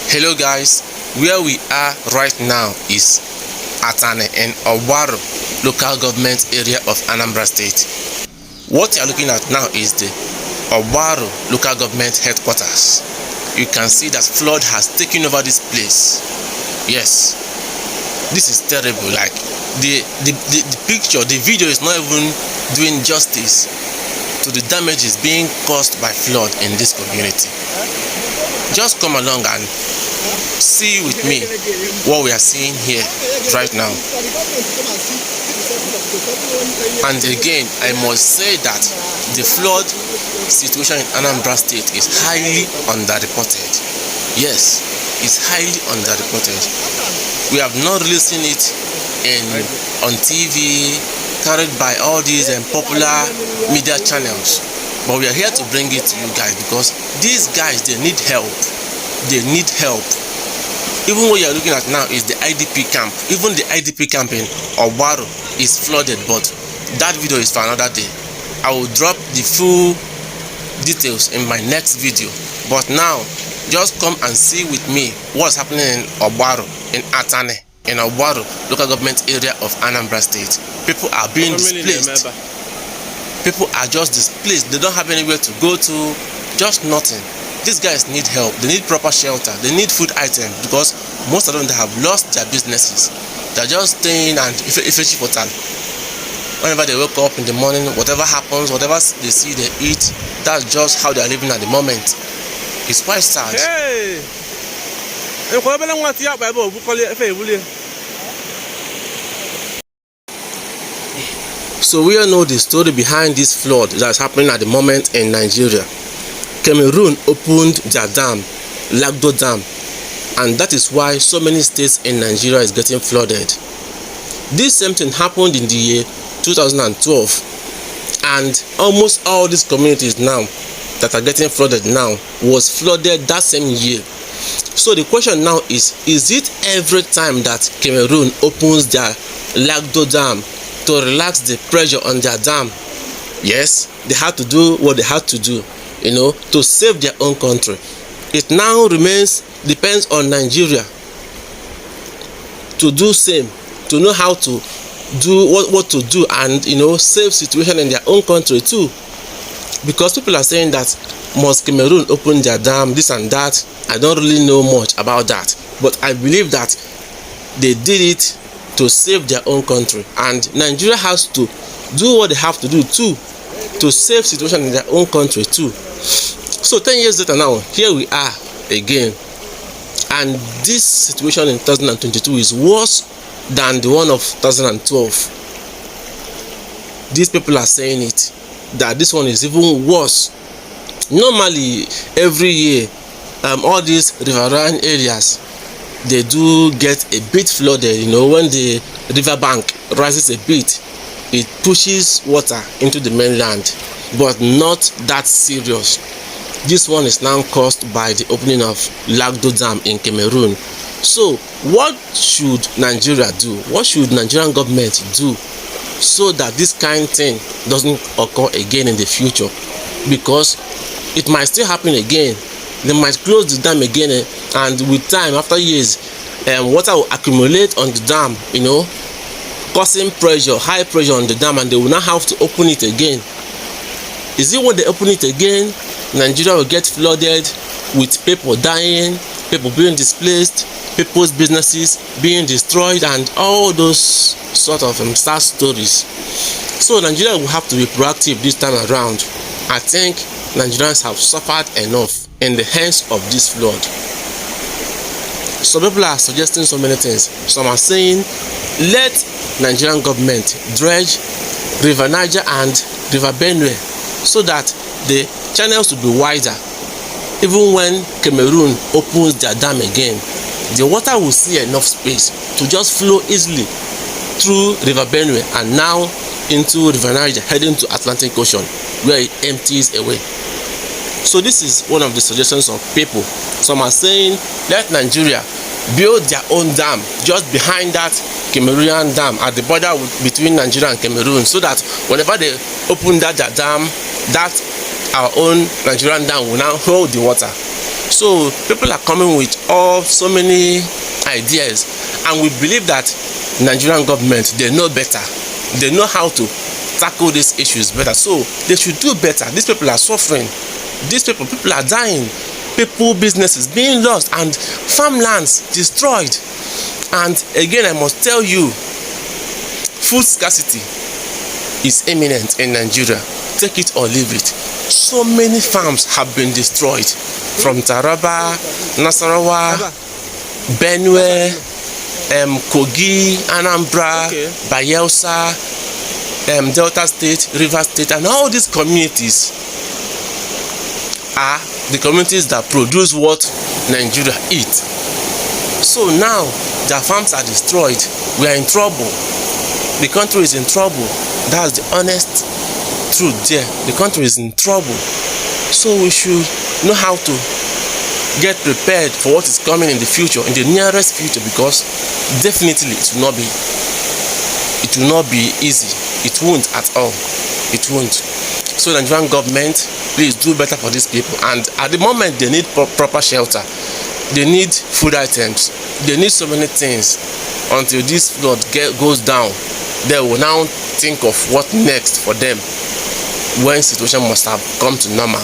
Hello guys, where we are right now is Atani in Ogbaru local government area of Anambra State. What you are looking at now is the Ogbaru local government headquarters. You can see that flood has taken over this place. Yes, this is terrible. Like the picture, the video is not even doing justice to the damages being caused by flood in this community. Just come along and see with me what we are seeing here right now. And again, I must say that the flood situation in Anambra State is highly underreported. Yes, it's highly underreported. We have not really seen it on TV, carried by all these popular media channels. But we are here to bring it to you guys because these guys, they need help. They need help. Even what you are looking at now is the IDP camp. Even the IDP camp in Ogbaru is flooded, but that video is for another day. I will drop the full details in my next video. But now, just come and see with me what's happening in Ogbaru, in Atani, in Ogbaru local government area of Anambra State. People are being displaced. People are just displaced. They don't have anywhere to go to, just nothing. These guys need help. They need proper shelter. They need food items because most of them, they have lost their businesses. They're just staying and whenever they wake up in the morning, whatever happens, whatever they see, they eat. That's just how they are living at the moment. It's quite sad. Hey. So we all know the story behind this flood that's happening at the moment in Nigeria. Cameroon opened their dam, Lagdo Dam, and that is why so many states in Nigeria is getting flooded. This same thing happened in the year 2012, and almost all these communities now that are getting flooded now was flooded that same year. So the question now is it every time that Cameroon opens their Lagdo Dam to relax the pressure on their dam? Yes, they had to do what they had to do, to save their own country. It now depends on Nigeria to do same, to know how to do what to do and save situation in their own country too. Because people are saying that must Cameroon open their dam, this and that. I don't really know much about that, but I believe that they did it to save their own country, and Nigeria has to do what they have to do too to save situation in their own country too. So 10 years later now, here we are again, and this situation in 2022 is worse than the one of 2012. These people are saying it, that this one is even worse. Normally every year all these riverine areas, they do get a bit flooded. When the river bank rises a bit, it pushes water into the mainland, but not that serious. This one is now caused by the opening of Lagdo Dam in Cameroon. So what should Nigeria do? What should Nigerian government do so that this kind of thing doesn't occur again in the future? Because it might still happen again. They might close the dam again, and with time, after years, water will accumulate on the dam, causing pressure, high pressure on the dam, and they will not have to open it again. Is it when they open it again, Nigeria will get flooded with people dying, people being displaced, people's businesses being destroyed, and all those sort of sad stories? So Nigeria will have to be proactive this time around. I think Nigerians have suffered enough in the hands of this flood. Some people are suggesting so many things. Some are saying, let Nigerian government dredge River Niger and River Benue so that the channels will be wider. Even when Cameroon opens their dam again, the water will see enough space to just flow easily through River Benue and now into River Niger, heading to Atlantic Ocean, where it empties away. So this is one of the suggestions of people. Some are saying, let Nigeria build their own dam just behind that Cameroonian dam at the border between Nigeria and Cameroon, so that whenever they open that dam, that our own Nigerian dam will now hold the water. So people are coming with so many ideas, and we believe that Nigerian government, they know better. They know how to tackle these issues better. So they should do better. These people are suffering. These people are dying. People, businesses being lost, and farmlands destroyed. And again, I must tell you, food scarcity is imminent in Nigeria. Take it or leave it. So many farms have been destroyed, from Taraba, Nasarawa, Benue, Kogi, Anambra, Bayelsa, Delta State, River State, and all these communities are the communities that produce what Nigeria eats. So now their farms are destroyed. We are in trouble. The country is in trouble. That's the honest truth there. The country is in trouble. So we should know how to get prepared for what is coming in the future, in the nearest future, because definitely it will not be easy. It won't at all. It won't. So the Nigerian government, please do better for these people. And at the moment, they need proper shelter. They need food items. They need so many things. Until this flood goes down, they will now think of what next for them when situation must have come to normal.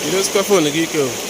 You just go for the geeko.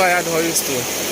Anambra State